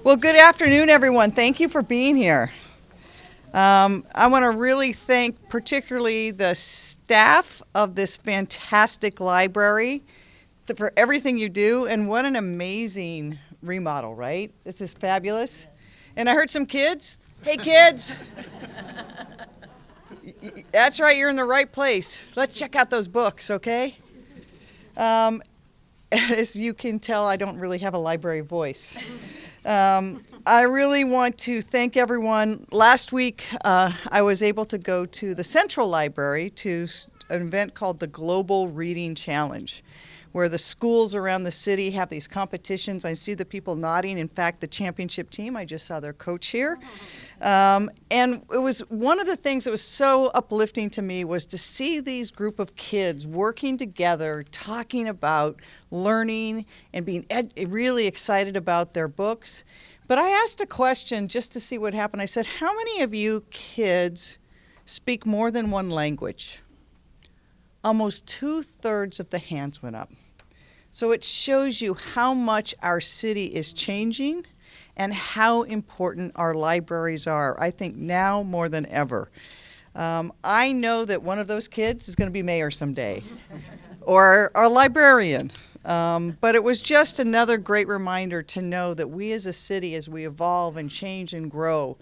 Well, good afternoon, everyone. Thank you for being here. I want to really thank particularly the staff of this fantastic library for everything you do, and what an amazing remodel, right? This is fabulous. And I heard some kids. Hey, kids. That's right, you're in the right place. Let's check out those books, okay? As you can tell, I don't really have a library voice. I really want to thank everyone. Last week, I was able to go to the Central Library to an event called the Global Reading Challenge, where the schools around the city have these competitions. I see the people nodding. In fact, the championship team, I just saw their coach here. And it was one of the things that was so uplifting to me was to see these group of kids working together, talking about learning and being really excited about their books. But I asked a question just to see what happened. I said, how many of you kids speak more than one language? Almost 2/3 of the hands went up. So it shows you how much our city is changing and how important our libraries are, I think now more than ever. I know that one of those kids is going to be mayor someday, or a librarian. But it was just another great reminder to know that we as a city, as we evolve and change and grow,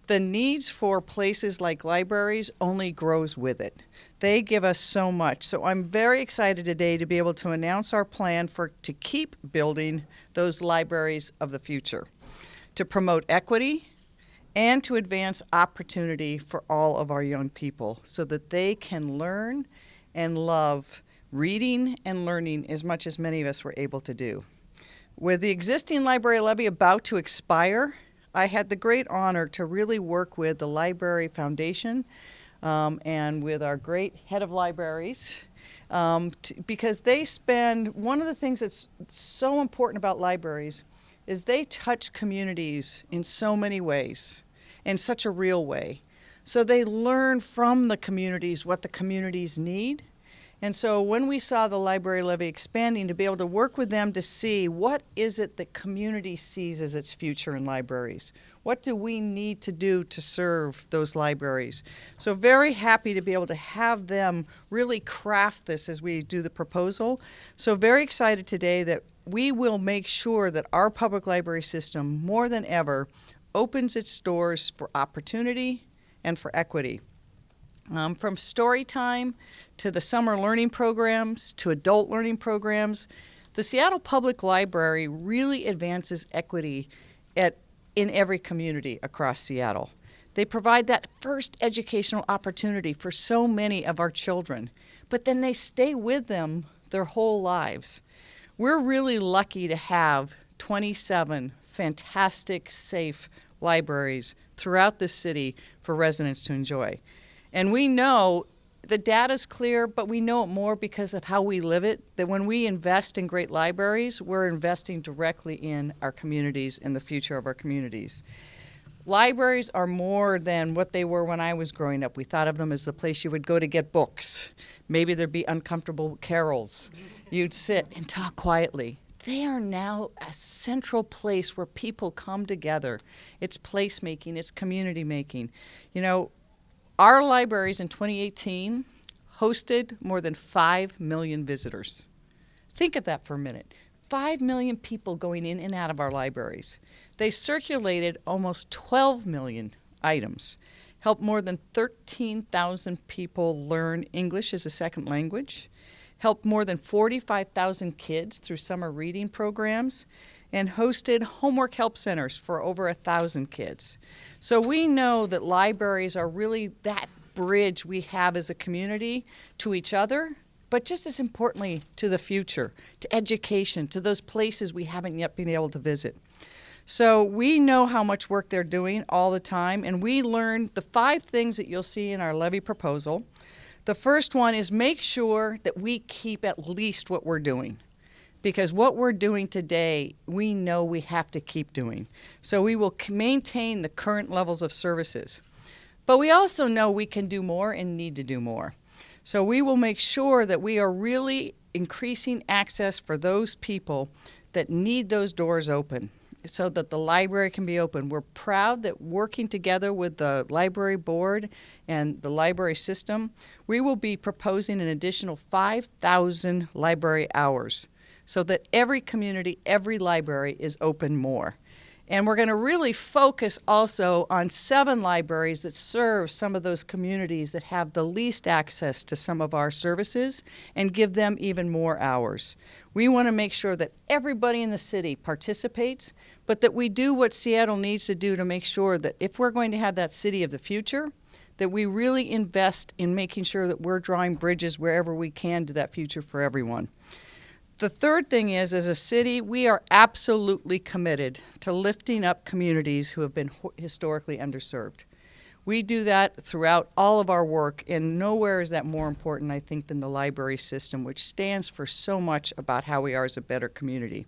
the needs for places like libraries only grows with it. They give us so much. So I'm very excited today to be able to announce our plan to keep building those libraries of the future, to promote equity, and to advance opportunity for all of our young people so that they can learn and love reading and learning as much as many of us were able to do. With the existing library levy about to expire, I had the great honor to really work with the Library Foundation and with our great head of libraries because they spend, one of the things that's so important about libraries is they touch communities in so many ways, in such a real way. So they learn from the communities what the communities need. And so when we saw the library levy expanding, to be able to work with them to see what is it that community sees as its future in libraries. What do we need to do to serve those libraries? So very happy to be able to have them really craft this as we do the proposal. So very excited today that we will make sure that our public library system, more than ever, opens its doors for opportunity and for equity. From story time to the summer learning programs to adult learning programs, the Seattle Public Library really advances equity in every community across Seattle. They provide that first educational opportunity for so many of our children, but then they stay with them their whole lives. We're really lucky to have 27 fantastic, safe libraries throughout the city for residents to enjoy. And we know the data's clear, but we know it more because of how we live it, that when we invest in great libraries, we're investing directly in our communities and the future of our communities. Libraries are more than what they were when I was growing up. We thought of them as the place you would go to get books. Maybe there'd be uncomfortable carols. You'd sit and talk quietly. They are now a central place where people come together. It's placemaking, it's community making. You know, our libraries in 2018 hosted more than 5 million visitors. Think of that for a minute. 5 million people going in and out of our libraries. They circulated almost 12 million items, helped more than 13,000 people learn English as a second language, helped more than 45,000 kids through summer reading programs, and hosted homework help centers for over 1,000 kids. So we know that libraries are really that bridge we have as a community to each other, but just as importantly to the future, to education, to those places we haven't yet been able to visit. So we know how much work they're doing all the time, and we learned the 5 things that you'll see in our levy proposal. The first one is make sure that we keep at least what we're doing. Because what we're doing today, we know we have to keep doing. So we will maintain the current levels of services. But we also know we can do more and need to do more. So we will make sure that we are really increasing access for those people that need those doors open. so that the library can be open. We're proud that working together with the library board and the library system, we will be proposing an additional 5,000 library hours so that every community, every library is open more. And we're going to really focus also on 7 libraries that serve some of those communities that have the least access to some of our services and give them even more hours. We want to make sure that everybody in the city participates, but that we do what Seattle needs to do to make sure that if we're going to have that city of the future, that we really invest in making sure that we're drawing bridges wherever we can to that future for everyone. The third thing is, as a city, we are absolutely committed to lifting up communities who have been historically underserved. We do that throughout all of our work, and nowhere is that more important, I think, than the library system, which stands for so much about how we are as a better community.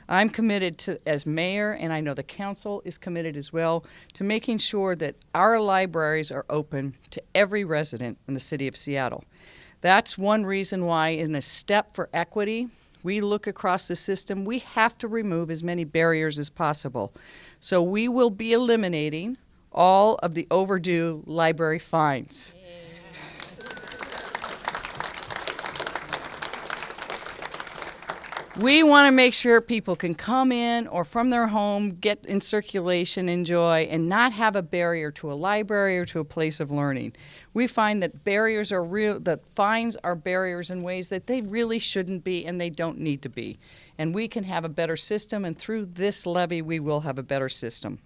I'm committed to, as mayor, and I know the council is committed as well, to making sure that our libraries are open to every resident in the city of Seattle. That's one reason why, in a step for equity, we look across the system. We have to remove as many barriers as possible. So we will be eliminating all of the overdue library fines. We want to make sure people can come in or from their home, get in circulation, enjoy, and not have a barrier to a library or to a place of learning. We find that barriers are real, that fines are barriers in ways that they really shouldn't be and they don't need to be. And we can have a better system, and through this levy, we will have a better system.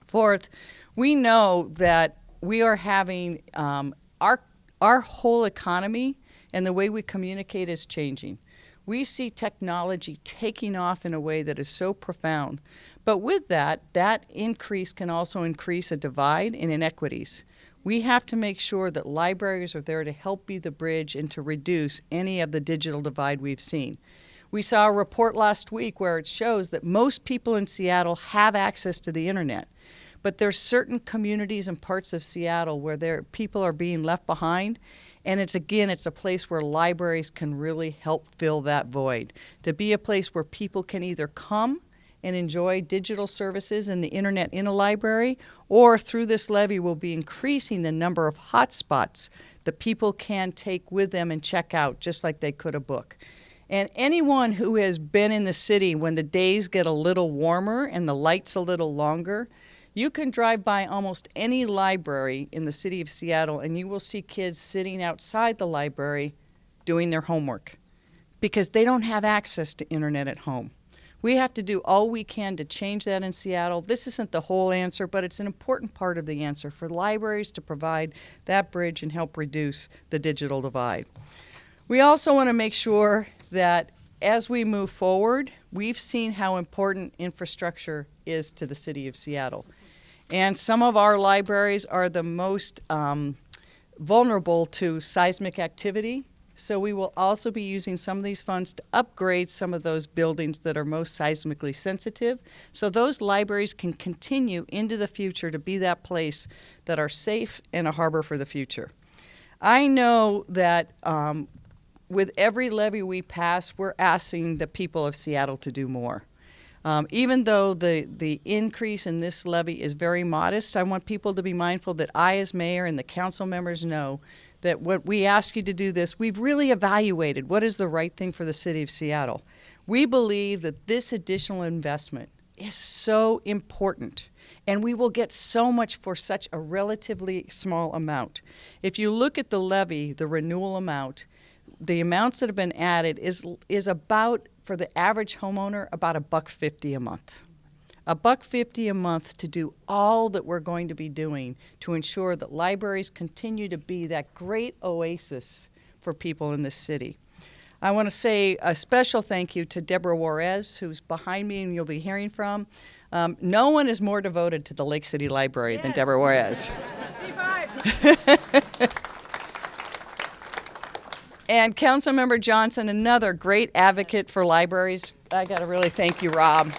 Fourth, we know that we are having our whole economy and the way we communicate is changing. We see technology taking off in a way that is so profound. But with that increase can also increase a divide in inequities. We have to make sure that libraries are there to help be the bridge and to reduce any of the digital divide we've seen. We saw a report last week where it shows that most people in Seattle have access to the internet. But there's certain communities and parts of Seattle where people are being left behind. And it's a place where libraries can really help fill that void. To be a place where people can either come and enjoy digital services and the internet in a library, or through this levy we'll be increasing the number of hotspots that people can take with them and check out, just like they could a book. And anyone who has been in the city when the days get a little warmer and the lights a little longer, you can drive by almost any library in the city of Seattle and you will see kids sitting outside the library doing their homework because they don't have access to internet at home. We have to do all we can to change that in Seattle. This isn't the whole answer, but it's an important part of the answer for libraries to provide that bridge and help reduce the digital divide. We also want to make sure that as we move forward, we've seen how important infrastructure is to the city of Seattle. And some of our libraries are the most vulnerable to seismic activity. So we will also be using some of these funds to upgrade some of those buildings that are most seismically sensitive. So those libraries can continue into the future to be that place that are safe and a harbor for the future. I know that with every levy we pass, we're asking the people of Seattle to do more. Even though the increase in this levy is very modest, I want people to be mindful that I, as mayor, and the council members know that what we ask you to do this, we've really evaluated what is the right thing for the city of Seattle. We believe that this additional investment is so important, and we will get so much for such a relatively small amount. If you look at the levy, the renewal amount, the amounts that have been added is about, for the average homeowner, about $1.50 a month. $1.50 a month to do all that we're going to be doing to ensure that libraries continue to be that great oasis for people in this city. I want to say a special thank you to Deborah Juarez, who's behind me and you'll be hearing from. No one is more devoted to the Lake City Library than Deborah Juarez. And Councilmember Johnson, another great advocate for libraries. I got to really thank you, Rob.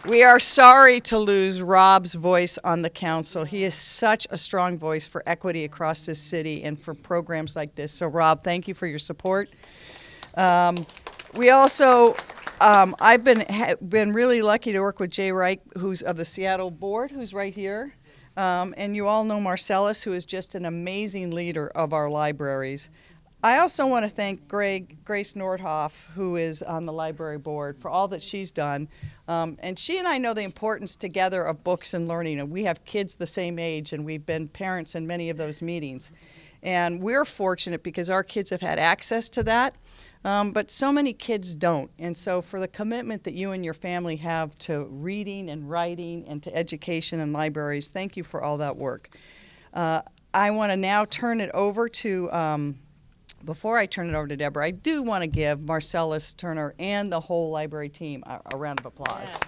We are sorry to lose Rob's voice on the council. He is such a strong voice for equity across this city and for programs like this. So, Rob, thank you for your support. We also I've been really lucky to work with Jay Reich, who's of the Seattle board, who's right here. And you all know MARCELLUS, who is just an amazing leader of our libraries. I also want to thank Grace NORDHOFF, who is on the library board, for all that she's done. And she and I know the importance together of books and learning. And we have kids the same age, and we've been parents in many of those meetings. And we're fortunate because our kids have had access to that. But so many kids don't. And so for the commitment that you and your family have to reading and writing and to education and libraries, thank you for all that work. I want to now turn it over to, before I turn it over to Deborah, I do want to give Marcellus Turner and the whole library team a round of applause. Yes.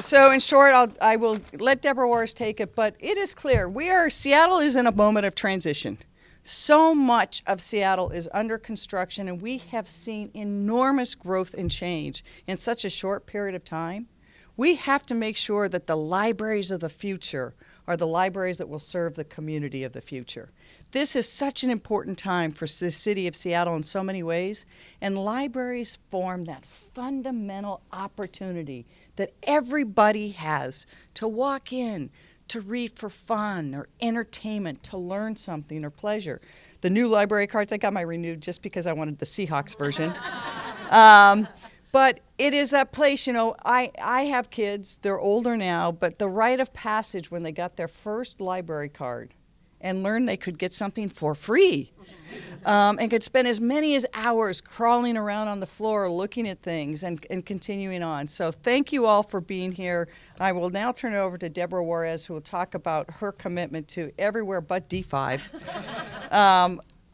So in short, I will let Deborah Warris take it, but it is clear Seattle is in a moment of transition. So much of Seattle is under construction, and we have seen enormous growth and change in such a short period of time. We have to make sure that the libraries of the future are the libraries that will serve the community of the future. This is such an important time for the city of Seattle in so many ways, and libraries form that fundamental opportunity that everybody has to walk in, to read for fun or entertainment, to learn something or pleasure. The new library cards, I got my renewed just because I wanted the Seahawks version. But it is that place, you know, I have kids, they're older now, but the rite of passage when they got their first library card and learned they could get something for free and could spend as many as hours crawling around on the floor looking at things and continuing on. So thank you all for being here. I will now turn it over to Deborah Juarez, who will talk about her commitment to everywhere but D5.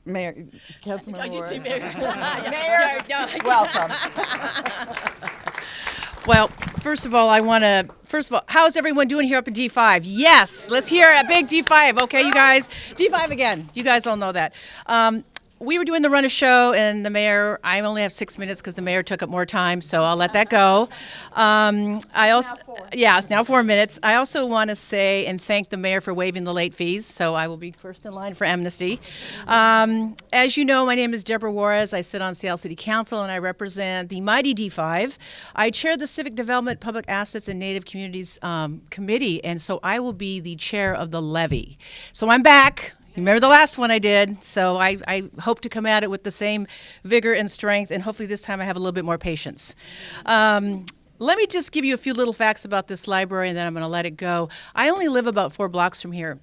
Mayor, Councilman Juarez. Mayor. Mayor, welcome. Well, first of all, how's everyone doing here up in D5? Yes, let's hear a big D5. Okay, you guys, D5 again. You guys all know that. We were doing the run of show, and the mayor, I only have 6 minutes because the mayor took up more time, so I'll let that go. It's now 4 minutes. I also want to say and thank the mayor for waiving the late fees, so I will be first in line for amnesty. As you know, my name is Deborah Juarez. I sit on Seattle City Council, and I represent the mighty D5. I chair the Civic Development, Public Assets, and Native Communities Committee, and so I will be the chair of the LEVY. So I'm back. You remember the last one I did, so I hope to come at it with the same vigor and strength, and hopefully this time I have a little bit more patience. Let me just give you a few little facts about this library, and then I'm going to let it go. I only live about 4 blocks from here.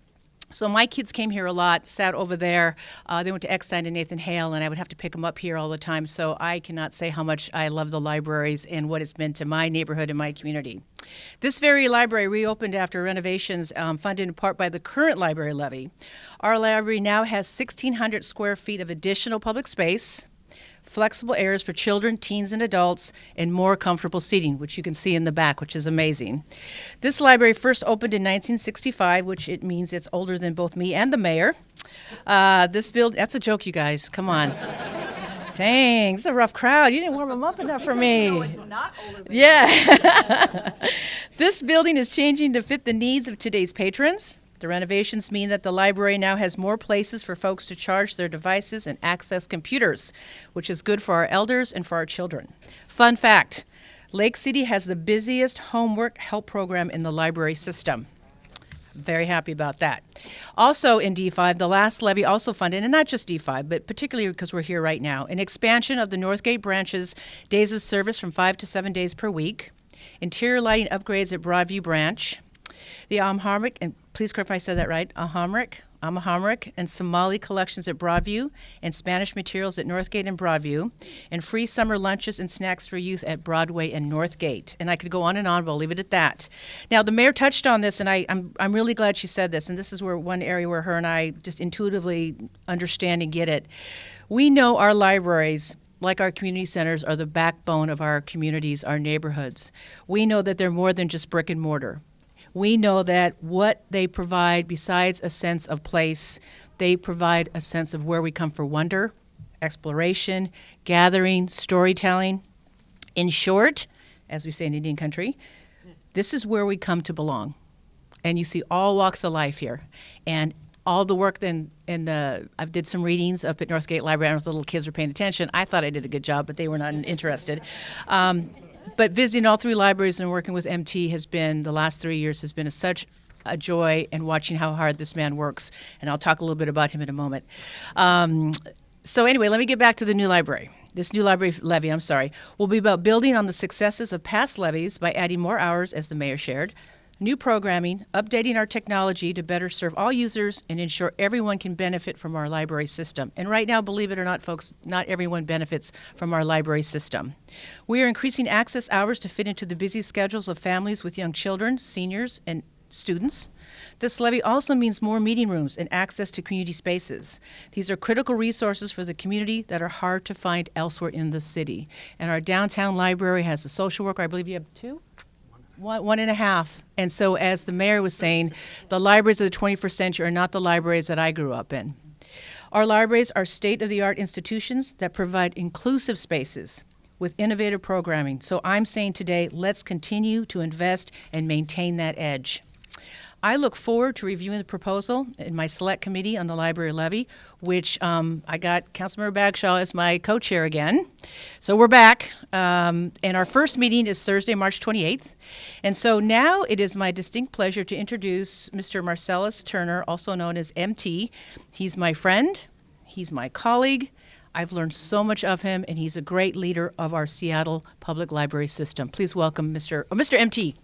So my kids came here a lot, sat over there. They went to Eckstein and Nathan Hale, and I would have to pick them up here all the time. So I cannot say how much I love the libraries and what it's meant to my neighborhood and my community. This very library reopened after renovations funded in part by the current library levy. Our library now has 1,600 square feet of additional public space, flexible areas for children, teens, and adults, and more comfortable seating, which you can see in the back, which is amazing. This library first opened in 1965, which it means it's older than both me and the mayor. That's a joke, you guys. Come on. Dang, it's a rough crowd. You didn't warm them up enough for me. No, it's not older than Yeah. This building is changing to fit the needs of today's patrons. The renovations mean that the library now has more places for folks to charge their devices and access computers, which is good for our elders and for our children. Fun fact, Lake City has the busiest homework help program in the library system. Very happy about that. Also in D5, the last levy also funded, and not just D5, but particularly because we're here right now, an expansion of the Northgate branch's days of service from 5 to 7 days per week, interior lighting upgrades at Broadview Branch, the Amharic, and please correct if I said that right, Amharic and Somali collections at Broadview, and Spanish materials at Northgate and Broadview, and free summer lunches and snacks for youth at Broadway and Northgate. And I could go on and on, but I'll leave it at that. Now, the mayor touched on this, and I'm really glad she said this, and this is where one area where her and I just intuitively understand and get it. We know our libraries, like our community centers, are the backbone of our communities, our neighborhoods. We know that they're more than just brick and mortar. We know that what they provide, besides a sense of place, they provide a sense of where we come for wonder, exploration, gathering, storytelling. In short, as we say in Indian country, this is where we come to belong. And you see all walks of life here. And all the work I did some readings up at Northgate Library. I don't know if the little kids were paying attention. I thought I did a good job, but they were not interested. But visiting all 3 libraries and working with MT the last 3 years has been such a joy, and watching how hard this man works. And I'll talk a little bit about him in a moment. So anyway, let me get back to the new library. This new library levy, will be about building on the successes of past levies by adding more hours, as the mayor shared, new programming, updating our technology to better serve all users and ensure everyone can benefit from our library system. And right now, believe it or not, folks, not everyone benefits from our library system. We are increasing access hours to fit into the busy schedules of families with young children, seniors, and students. This levy also means more meeting rooms and access to community spaces. These are critical resources for the community that are hard to find elsewhere in the city. And our downtown library has a social worker. I believe you have 2? 1.5. And so, as the mayor was saying, the libraries of the 21st century are not the libraries that I grew up in. Our libraries are state-of-the-art institutions that provide inclusive spaces with innovative programming. So I'm saying today, let's continue to invest and maintain that edge. I look forward to reviewing the proposal in my select committee on the library levy, which I got Councilmember Bagshaw as my co-chair again. So we're back, and our first meeting is Thursday, March 28th. And so now it is my distinct pleasure to introduce Mr. Marcellus Turner, also known as MT. He's my friend, he's my colleague. I've learned so much of him, and he's a great leader of our Seattle Public Library system. Please welcome Mr. MT.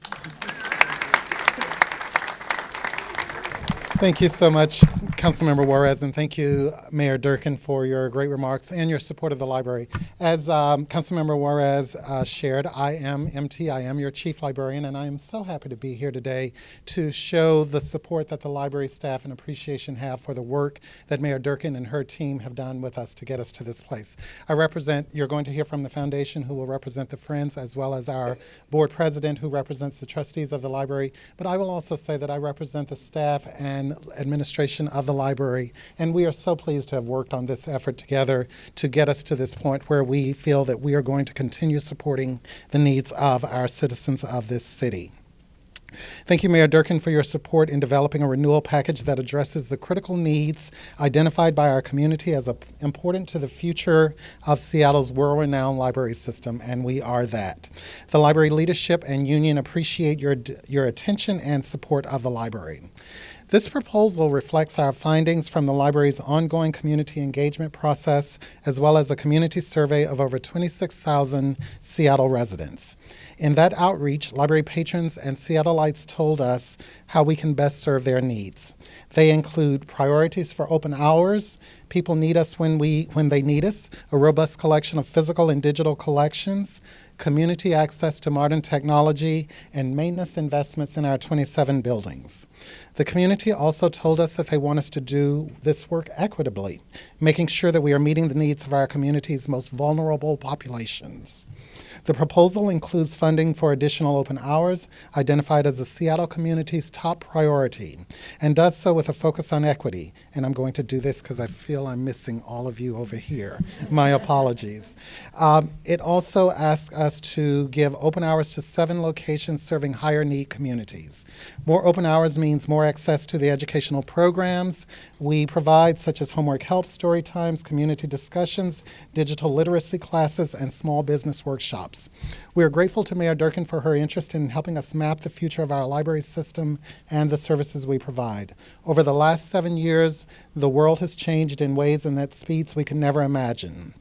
Thank you so much, Councilmember Juarez, and thank you, Mayor Durkan, for your great remarks and your support of the library. As Councilmember Juarez shared, I am MT, I am your chief librarian, and I am so happy to be here today to show the support that the library staff and appreciation have for the work that Mayor Durkan and her team have done with us to get us to this place. You're going to hear from the foundation, who will represent the Friends, as well as our board president, who represents the trustees of the library, but I will also say that I represent the staff and administration of the library, and we are so pleased to have worked on this effort together to get us to this point where we feel that we are going to continue supporting the needs of our citizens of this city. Thank you, Mayor Durkan, for your support in developing a renewal package that addresses the critical needs identified by our community as important to the future of Seattle's world-renowned library system, and we are that. The library leadership and union appreciate your attention and support of the library. This proposal reflects our findings from the library's ongoing community engagement process, as well as a community survey of over 26,000 Seattle residents. In that outreach, library patrons and Seattleites told us how we can best serve their needs. They include priorities for open hours, people need us when they need us, a robust collection of physical and digital collections, community access to modern technology, and maintenance investments in our 27 buildings. The community also told us that they want us to do this work equitably, making sure that we are meeting the needs of our community's most vulnerable populations. The proposal includes funding for additional open hours, identified as the Seattle community's top priority, and does so with a focus on equity. And I'm going to do this because I feel I'm missing all of you over here. My apologies. It also asks us to give open hours to 7 locations serving higher need communities. More open hours means more access to the educational programs we provide, such as homework help, story times, community discussions, digital literacy classes, and small business workshops. We are grateful to Mayor Durkan for her interest in helping us map the future of our library system and the services we provide. Over the last 7 years, the world has changed in ways and at speeds we can never imagine.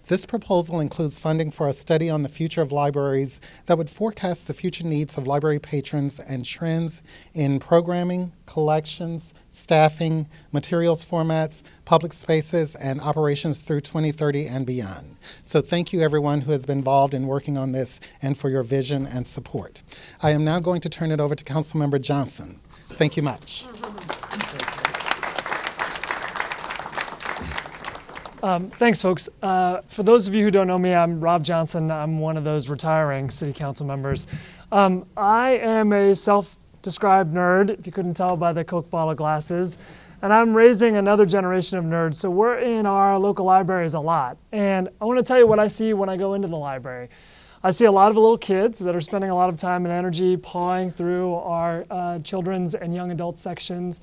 This proposal includes funding for a study on the future of libraries that would forecast the future needs of library patrons and trends in programming, collections, staffing, materials formats, public spaces, and operations through 2030 and beyond. So thank you everyone who has been involved in working on this and for your vision and support. I am now going to turn it over to Councilmember Johnson. Thank you much. Thanks, folks. For those of you who don't know me, I'm Rob Johnson. I'm one of those retiring city council members. I am a self-described nerd, if you couldn't tell by the Coke bottle glasses, and I'm raising another generation of nerds, so we're in our local libraries a lot. And I want to tell you what I see when I go into the library. I see a lot of little kids that are spending a lot of time and energy pawing through our children's and young adult sections.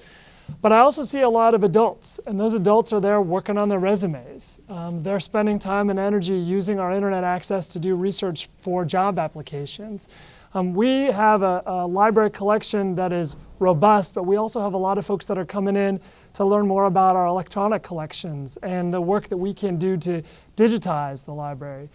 But I also see a lot of adults, and those adults are there working on their resumes. They're spending time and energy using our internet access to do research for job applications. We have a library collection that is robust, but we also have a lot of folks that are coming in to learn more about our electronic collections and the work that we can do to digitize the library.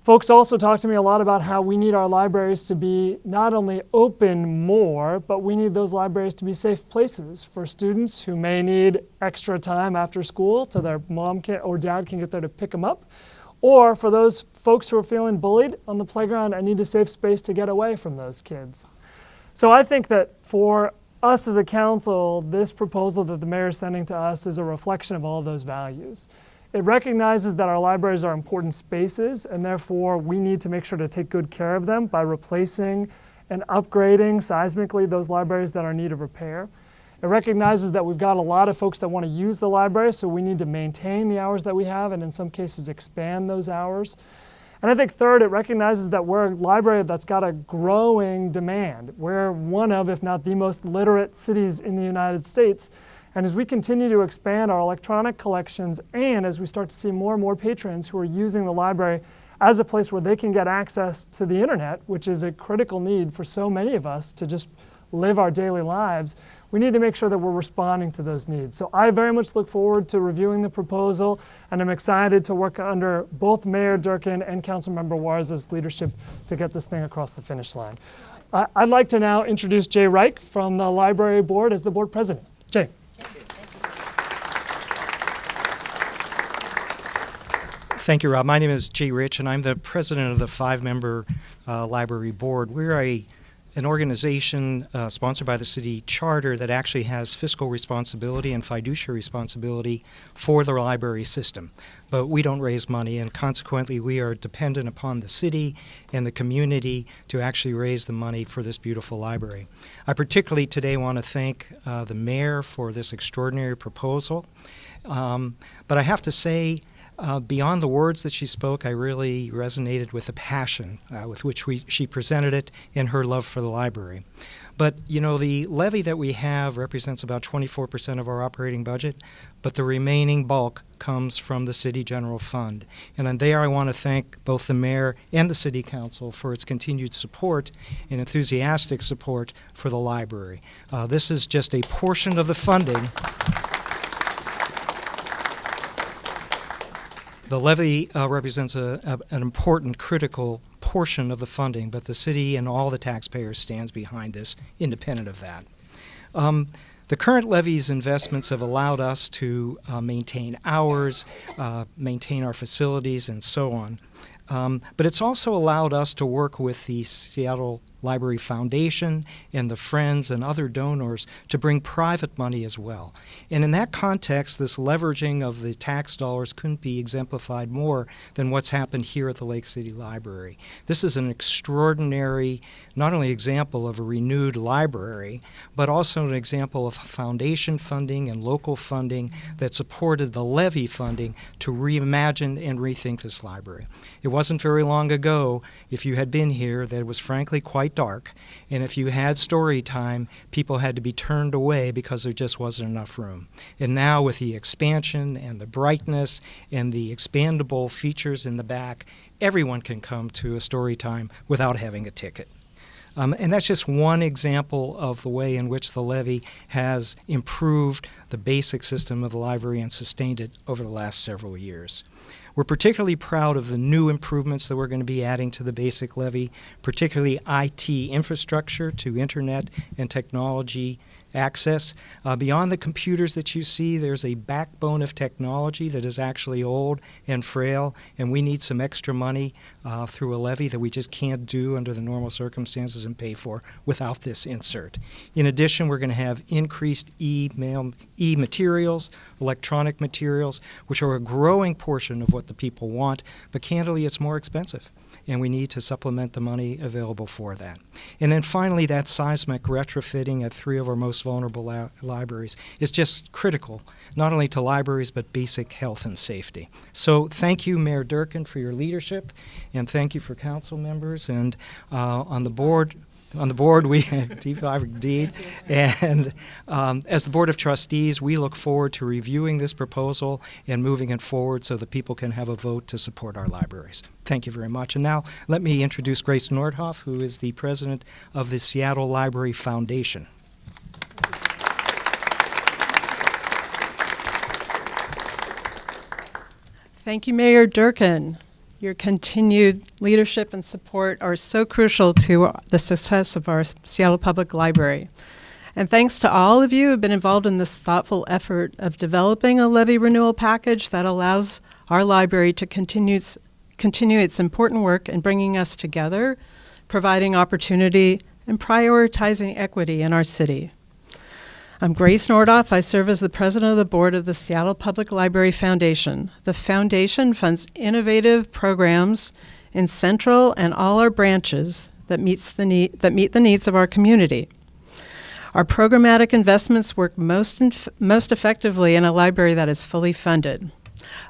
Folks also talk to me a lot about how we need our libraries to be not only open more, but we need those libraries to be safe places for students who may need extra time after school so their mom or dad can get there to pick them up. Or for those folks who are feeling bullied on the playground and need a safe space to get away from those kids. So I think that for us as a council, this proposal that the mayor is sending to us is a reflection of all of those values. It recognizes that our libraries are important spaces, and therefore we need to make sure to take good care of them by replacing and upgrading seismically those libraries that are in need of repair. It recognizes that we've got a lot of folks that want to use the library, so we need to maintain the hours that we have and in some cases expand those hours. And I think third, it recognizes that we're a library that's got a growing demand. We're one of, if not the most literate cities in the United States. And as we continue to expand our electronic collections and as we start to see more and more patrons who are using the library as a place where they can get access to the internet, which is a critical need for so many of us to just live our daily lives, we need to make sure that we're responding to those needs. So I very much look forward to reviewing the proposal, and I'm excited to work under both Mayor Durkan and Councilmember Juarez's leadership to get this thing across the finish line. I'd like to now introduce Jay Reich from the Library Board as the board president. Jay. Thank you, Rob. My name is Jay Rich, and I'm the president of the 5-member library board. We're an organization sponsored by the city charter that actually has fiscal responsibility and fiduciary responsibility for the library system. But we don't raise money, and consequently we are dependent upon the city and the community to actually raise the money for this beautiful library. I particularly today want to thank the mayor for this extraordinary proposal. But I have to say, beyond the words that she spoke, I really resonated with the passion with which she presented it and her love for the library. But, you know, the levy that we have represents about 24% of our operating budget, but the remaining bulk comes from the city general fund. And there I want to thank both the mayor and the city council for its continued support and enthusiastic support for the library. This is just a portion of the funding. The levy represents an important, critical portion of the funding, but the city and all the taxpayers stands behind this, independent of that. The current levy's investments have allowed us to maintain hours, maintain our facilities, and so on. But it's also allowed us to work with the Seattle Library Foundation and the Friends and other donors to bring private money as well. And in that context, this leveraging of the tax dollars couldn't be exemplified more than what's happened here at the Lake City Library. This is an extraordinary, not only example of a renewed library, but also an example of foundation funding and local funding that supported the levy funding to reimagine and rethink this library. It wasn't very long ago, if you had been here, that it was frankly quite dark, and if you had story time, people had to be turned away because there just wasn't enough room. And now with the expansion and the brightness and the expandable features in the back, everyone can come to a story time without having a ticket. And that's just one example of the way in which the levy has improved the basic system of the library and sustained it over the last several years. We're particularly proud of the new improvements that we're going to be adding to the basic levy, particularly IT infrastructure to internet and technology access. Beyond the computers that you see, there's a backbone of technology that is actually old and frail, and we need some extra money through a levy that we just can't do under the normal circumstances and pay for without this insert. In addition, we're going to have increased e-materials, electronic materials, which are a growing portion of what the people want, but candidly, it's more expensive, and we need to supplement the money available for that. And then finally, that seismic retrofitting at 3 of our most vulnerable libraries is just critical, not only to libraries, but basic health and safety. So thank you, Mayor Durkan, for your leadership, and thank you for council members. And on the board, on the board, we indeed, and as the Board of Trustees, we look forward to reviewing this proposal and moving it forward so that people can have a vote to support our libraries. Thank you very much. And now let me introduce Grace NORDHOFF, who is the president of the Seattle Library Foundation. Thank you, Mayor Durkan. Your continued leadership and support are so crucial to the success of our Seattle Public Library. And thanks to all of you who have been involved in this thoughtful effort of developing a levy renewal package that allows our library to continue its important work in bringing us together, providing opportunity, and prioritizing equity in our city. I'm Grace NORDHOFF. I serve as the president of the board of the Seattle Public Library Foundation. The foundation funds innovative programs in central and all our branches that meet the needs of our community. Our programmatic investments work most effectively in a library that is fully funded.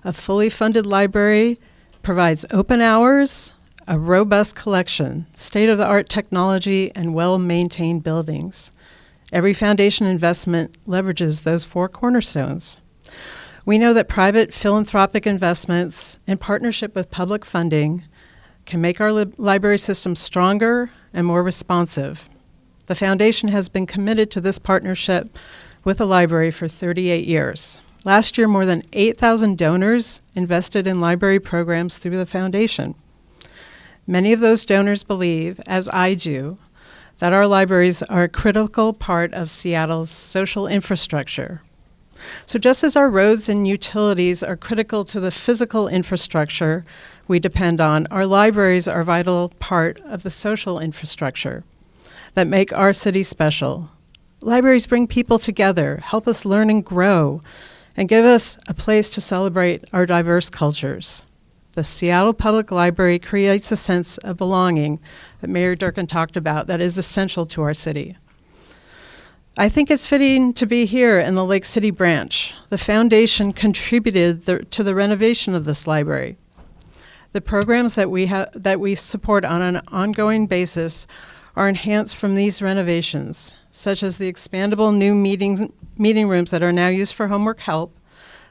A fully funded library provides open hours, a robust collection, state-of-the-art technology, and well-maintained buildings. Every foundation investment leverages those four cornerstones. We know that private philanthropic investments in partnership with public funding can make our library system stronger and more responsive. The foundation has been committed to this partnership with the library for 38 years. Last year, more than 8,000 donors invested in library programs through the foundation. Many of those donors believe, as I do, that our libraries are a critical part of Seattle's social infrastructure. So just as our roads and utilities are critical to the physical infrastructure we depend on, our libraries are a vital part of the social infrastructure that make our city special. Libraries bring people together, help us learn and grow, and give us a place to celebrate our diverse cultures. The Seattle Public Library creates a sense of belonging that Mayor Durkan talked about that is essential to our city. I think it's fitting to be here in the Lake City branch. The foundation contributed to the renovation of this library. The programs that we support on an ongoing basis are enhanced from these renovations, such as the expandable new meeting rooms that are now used for homework help,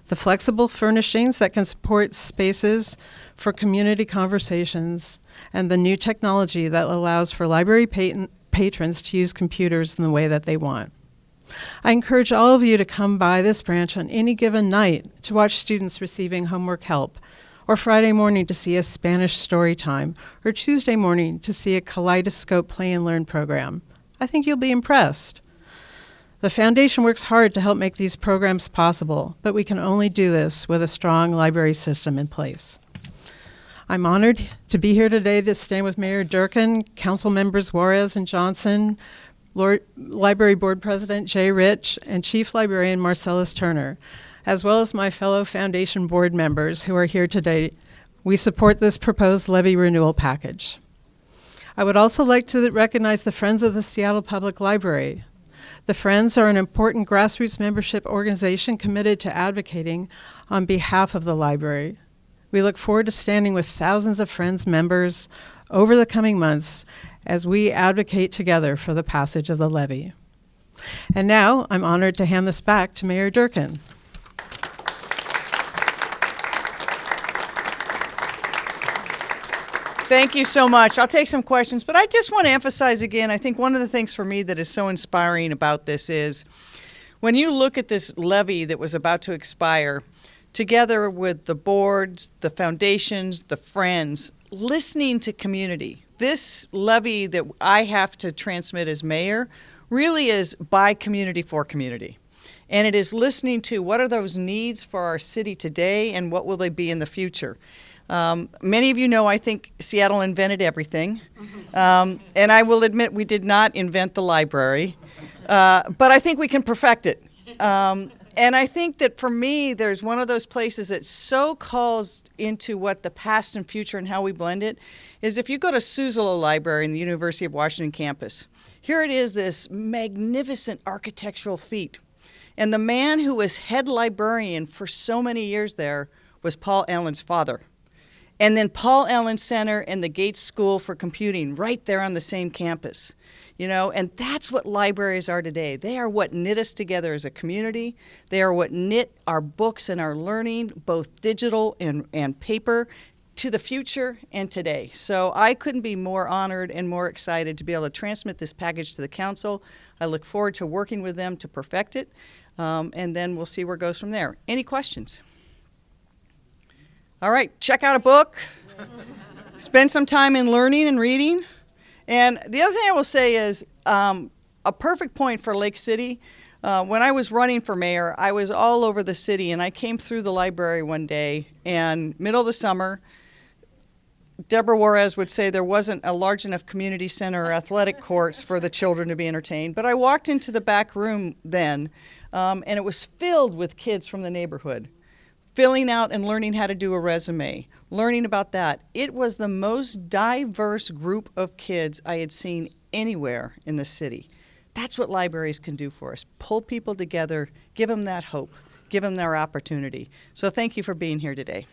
the flexible furnishings that can support spaces for community conversations, and the new technology that allows for library patrons to use computers in the way that they want. I encourage all of you to come by this branch on any given night to watch students receiving homework help, or Friday morning to see a Spanish story time, or Tuesday morning to see a kaleidoscope play and learn program. I think you'll be impressed. The foundation works hard to help make these programs possible, but we can only do this with a strong library system in place. I'm honored to be here today to stand with Mayor Durkan, Council Members Juarez and Johnson, Library Board President Jay Rich, and Chief Librarian MARCELLUS Turner, as well as my fellow foundation board members who are here today. We support this proposed levy renewal package. I would also like to recognize the Friends of the Seattle Public Library. The Friends are an important grassroots membership organization committed to advocating on behalf of the library. We look forward to standing with thousands of Friends members over the coming months as we advocate together for the passage of the levy. And now I'm honored to hand this back to Mayor Durkan. Thank you so much. I'll take some questions, but I just want to emphasize again, I think one of the things for me that is so inspiring about this is when you look at this levy that was about to expire, together with the boards, the foundations, the Friends, listening to community. This levy that I have to transmit as mayor really is by community for community. And it is listening to what are those needs for our city today and what will they be in the future. Many of you know I think Seattle invented everything, and I will admit we did not invent the library, but I think we can perfect it. And I think that for me, there's one of those places that so calls into what the past and future and how we blend it, is if you go to Suzzallo Library in the University of Washington campus, here it is, this magnificent architectural feat. And the man who was head librarian for so many years there was Paul Allen's father. And then Paul Allen Center and the Gates School for Computing right there on the same campus. You know, and that's what libraries are today. They are what knit us together as a community. They are what knit our books and our learning, both digital and paper, to the future and today. So I couldn't be more honored and more excited to be able to transmit this package to the council. I look forward to working with them to perfect it, and then we'll see where it goes from there. Any questions? All right, check out a book. Spend some time in learning and reading. And the other thing I will say is a perfect point for Lake City. When I was running for mayor, I was all over the city, and I came through the library one day, and middle of the summer, Deborah Juarez would say there wasn't a large enough community center or athletic courts for the children to be entertained. But I walked into the back room then, and it was filled with kids from the neighborhood, filling out and learning how to do a resume, learning about that. It was the most diverse group of kids I had seen anywhere in the city. That's what libraries can do for us. Pull people together, give them that hope, give them their opportunity. So thank you for being here today.